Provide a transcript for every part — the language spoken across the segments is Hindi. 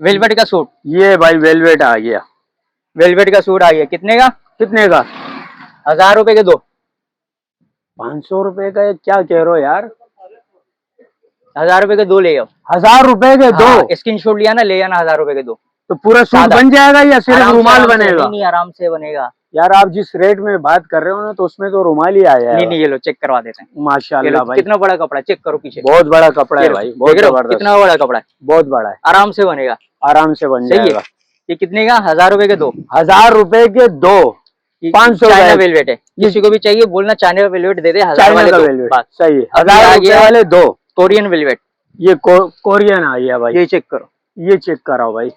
वेलवेट का सूट, ये भाई वेलवेट आ गया। वेलवेट का सूट आ गया, कितने का? कितने का? 1000 रुपए के दो। 500 रुपए का? क्या कह रहे हो यार? 1000 रुपए के दो ले आओ। 1000 रुपए के दो? स्क्रीन शॉट लिया ना, ले आना 1000 रुपए के दो। तो पूरा सूट सादा। बन जाएगा या सिर्फ आराम से, रुमाल आराम से, बनेगा? नहीं, नहीं, आराम से बनेगा। यार आप जिस रेट में बात कर रहे हो ना, तो उसमें तो रुमाल ही आ नहीं, जाएगा। नहीं, ये लो चेक करवा देते हैं। ये माशाल्लाह लो, भाई, कितना बड़ा कपड़ा, चेक करो पीछे। बहुत बड़ा कपड़ा है ये लो, भाई, बहुत देख रहे हो जबरदस्त, कितना बड़ा कपड़ा है, बहुत बड़ा है, आराम से बनेगा। आराम से बन सही है। जाएगा। ये कितने का? 1000 रुपए के दो। 1000 रुपए के दो। 500 चाइना का वेलवेट है, किसी को भी चाहिए बोलना चाइना वेलवेट दे दे। 1000 चाइना वाले का दो, वेलवेट, बस। सही है। अभी आ 1000 रुपए गया वाले दो। कोरियन वेलवेट, ये कोरियन आ गया भाई, ये चेक करो, ये चेक कराओ भाई।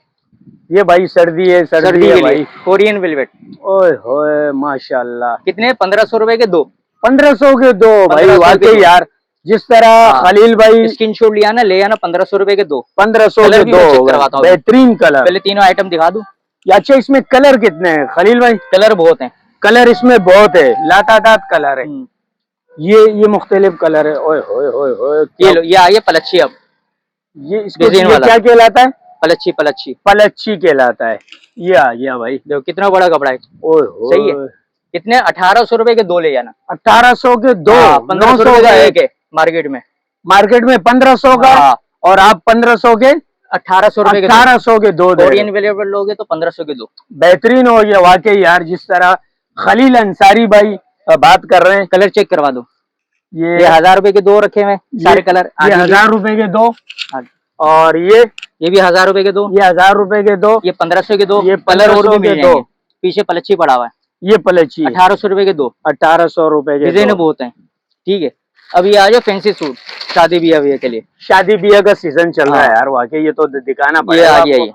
ये भाई सर्दी है, सर्दी सर्दी है के भाई। लिए कोरियन वेलवेट। ओए होए माशाल्लाह। कितने? 1500 रुपए के दो। 1500 के दो भाई, 1500 के वाकई दो। यार। जिस तरह हाँ। खलील भाई स्क्रीन शॉट लिया ना, ले आना 1500 रुपए के दो। 1500 कलर के भी दो मैं चेक हो गए। करवाता हूँ। बेहतरीन कलर। पहले तीनों आइटम दिखा दूं। अच्छा, इसमें कलर कितने हैं खलील भाई? कलर बहुत हैं। कलर इसमें बहुत है, लातादात कलर है। ये मुख्तलिफ कलर है। ओए होए होए होए, ये लो, ये आ गया पलच्छी। अब ये इसको डिजाइन ये वाला। क्या कहलाता है? पलच्छी, पलच्छी। पलच्छी कहलाता है। ये आ गया भाई। देखो कितना बड़ा कपड़ा है। ओए होए, सही है। कितने? 1800 रुपए के दो ले जाना। 1800 के दो। 1500 900 रुपए का का एक। एक है मार्केट में। मार्केट में 1500 का, हाँ। और आप 1500 के 1800 रुपए के दो। 1800 के दो दे रहे कोरियन हो। वेलवेट लोगे तो 1500 के दो। बेहतरीन हो गया वाकई यार। जिस तरह खलील अंसारी भाई बात कर रहे हैं। कलर चेक करवा दो। ये ये 1000 रुपए के दो रखे हुए हैं, सारे कलर। ये 1000 रुपए के दो। और ये भी 1000 रुपए के दो। ये 1000 रुपए के दो। ये 1500 के दो। ये कलर और 1500 भी मिल के जाएंगे। दो। पीछे पलच्छी पड़ा हुआ है। ये पलच्छी 1800 रुपए के दो। 1800 रुपए के डिजाइन दो। बहुत है। ठीक है, अब ये आ जाओ फैंसी सूट, शादी ब्याह के लिए। शादी ब्याह का सीजन चल रहा है हाँ। यार, वाकई ये तो दिखाना ये पड़ेगा आ गया, आपको।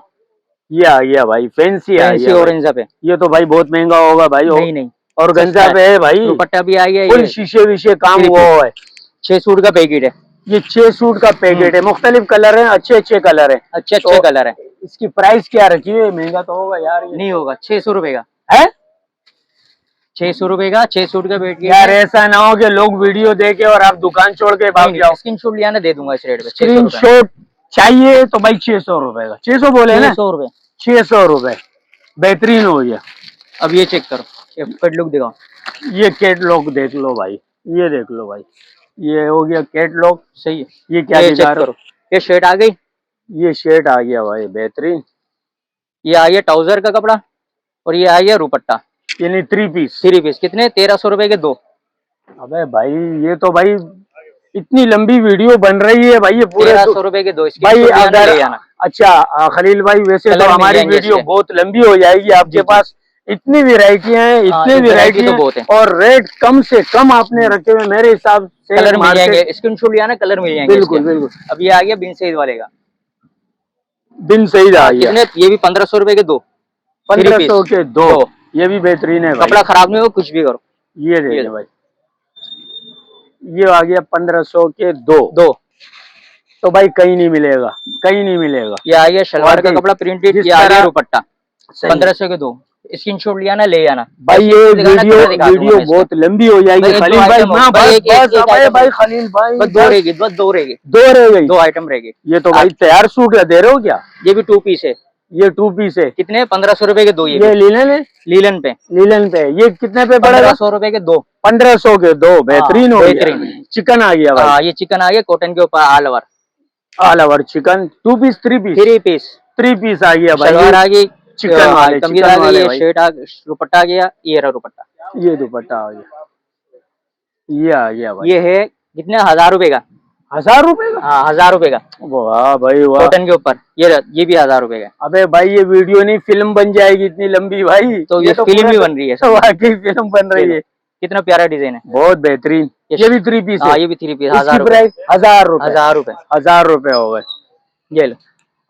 ये आ गया भाई, फैंसी आ फैंसी गया भाई। ऑरेंज पे। ये तो भाई बहुत महंगा होगा भाई। नहीं, नहीं, और गंजा पे है भाई, दुपट्टा भी आ गया। फुल ये शीशे विशे काम थ्री हुआ पीस। हुआ है। 6 सूट का पैकेट है। ये 6 सूट का पैकेट है, मुख्तलिफ कलर है, अच्छे अच्छे कलर है। अच्छे अच्छे कलर है। इसकी प्राइस क्या रखी है? महंगा तो होगा यार ये। नहीं होगा, 600 रुपए का है। 600 रुपए का 6 सूट का पैकेट यार है। ऐसा ना हो कि लोग वीडियो देखे और आप दुकान छोड़ के भाग जाओ। स्क्रीन शॉट लिया ना, दे दूंगा इस रेट पे। स्क्रीन शॉट चाहिए तो भाई 600 रुपए का। 600 बोले ना? 600 रुपए। 600 रुपए। बेहतरीन हो गया। अब ये चेक करो, ये कट लुक दिखाओ। ये कैटलॉग देख लो भाई, ये देख लो भाई, ये हो गया कैटलॉग। सही है। ये क्या ये दिखा चेक रहे करो, ये शर्ट आ गई। हो? ये शर्ट आ गया भाई, बेहतरीन। ये आ गया ट्राउजर का कपड़ा, और ये आ गया दुपट्टा। यानी 3 पीस। 3 पीस। कितने? 1300 रुपए के दो। अबे भाई ये तो भाई इतनी लंबी वीडियो बन रही है भाई, ये पूरे 1300 रुपए के दो। भाई अगर ले जाना। अच्छा खलील भाई, वैसे कलर तो मिल हमारी जाएंगे वीडियो इसमें। बहुत लंबी हो जाएगी। आपके पास इतनी वैरायटियां हैं, इतनी variety वैरायटी तो बहुत है। और रेट कम से कम आपने रखे हुए मेरे हिसाब से। कलर मिल market- जाएंगे, स्क्रीन शॉट लिया ना, कलर मिल जाएंगे बिल्कुल इसके। बिल्कुल। अब ये आ गया बिन सईद वाले का। बिन सही आ गया। कितने? ये भी 1500 रुपए के दो। 1500 के दो। दो। ये भी बेहतरीन है भाई। कपड़ा खराब नहीं हो, कुछ भी करो। ये देखें भाई, ये आ गया 1500 के दो। तो भाई कहीं नहीं मिलेगा, कहीं नहीं मिलेगा। ये आ गया शलवार का वाकई। कपड़ा प्रिंटेड। जिस ये आ गया तरह- दुपट्टा। 1500 के दो। स्क्रीन शॉट लिया ना, ले आना। भाई ये वीडियो बहुत लंबी हो जाएगी खलील भाई। हाँ भाई खलील भाई, बस दो रहेगी, बस दो रहेगी, दो रह गई। 2 आइटम रहेगी। ये तो भाई तैयार सूट दे रहे हो क्या? ये भी 2 पीस है। ये 2 पीस है। कितने? 1500 रुपए के दो। ये लीलन है, लीलन पे। लीलन पे। ये कितने पे पड़ेगा? 1500 रुपए के दो। 1500 के दो। बेहतरीन हो गया। बेहतरीन। चिकन आ गया भाई। हाँ, ये चिकन आ गया कॉटन के ऊपर, all over. All over chikan. 2 piece 3 piece 3 piece. 3 piece आ गया भाई। शलवार आ गई, चिकन वाले, कमीज चिकन आ गई, वाले ये भाई। शर्ट आ, दुपट्टा आ गया। ये रहा दुपट्टा। ये दुपट्टा आ गया। ये आ गया भाई। ये है कितने? 1000 रुपए का। 1000 रुपए का? हाँ, 1000 रुपए का वाह भाई वाह। कॉटन के ऊपर। ये भी 1000 रुपए का। अबे भाई ये वीडियो नहीं, फिल्म बन जाएगी इतनी लंबी भाई। तो ये फिल्म ही बन रही है। वाकई फिल्म बन रही है। कितना प्यारा डिजाइन है। बहुत बेहतरीन। ये भी 3 पीस हाँ, है। ये भी 3 पीस। इसकी 1000 रुपए। प्राइस 1000 रुपए। 1000 रुपए। 1000 रुपए हो गए। ये लो।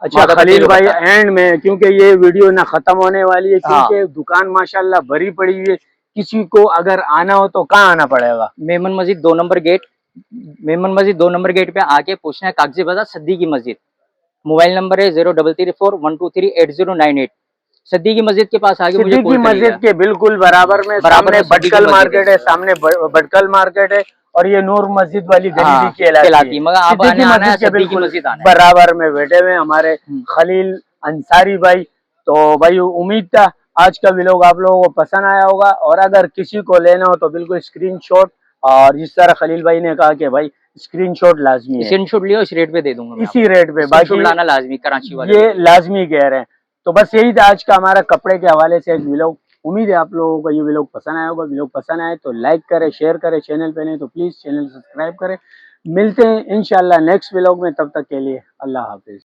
अच्छा माता खलील पति भाई, दुपट्टा। एंड में क्योंकि ये वीडियो ना खत्म होने वाली है, हाँ। क्योंकि दुकान माशाल्लाह भरी पड़ी हुई है। किसी को अगर आना हो तो कहाँ आना पड़ेगा? मेमन मस्जिद 2 नंबर गेट। मेमन मस्जिद 2 नंबर गेट पे आके पूछना है कागजी बाजार सिद्दीकी मस्जिद। मोबाइल नंबर है 0334123808। सिद्दीकी मस्जिद के पास आगे मुझे सिद्दीकी कॉल मस्जिद करिएगा। के बिल्कुल बराबर में सामने में सिद्दीकी भटकल मस्जिद मार्केट है। सामने भटकल मार्केट है, और ये नूर मस्जिद वाली गली कहलाती कहलाती है। मगर आप सिद्दीकी आना है मस्जिद के सिद्दीकी बिल्कुल मस्जिद आना है। बराबर में बैठे हुए हमारे खलील अंसारी भाई। तो भाई उम्मीद था आज का व्लॉग आप लोगों को पसंद आया होगा, और अगर किसी को लेना हो तो बिल्कुल स्क्रीनशॉट, और जिस तरह खलील भाई ने कहा कि भाई स्क्रीनशॉट लाजमी है, स्क्रीनशॉट लियो, इस रेट पे दे दूंगा मैं इसी रेट पे, आपको। स्क्रीनशॉट बाकी लाना लाजमी कराची वाले ये लाजमी कह रहे हैं। तो बस यही था आज का हमारा कपड़े के हवाले से एक व्लॉग। उम्मीद है आप लोगों को ये व्लॉग पसंद आया होगा। व्लॉग पसंद आए तो लाइक करें, शेयर करें, चैनल पे नहीं तो प्लीज चैनल सब्सक्राइब करें। मिलते हैं इंशाल्लाह नेक्स्ट व्लॉग में, तब तक के लिए अल्लाह हाफिज।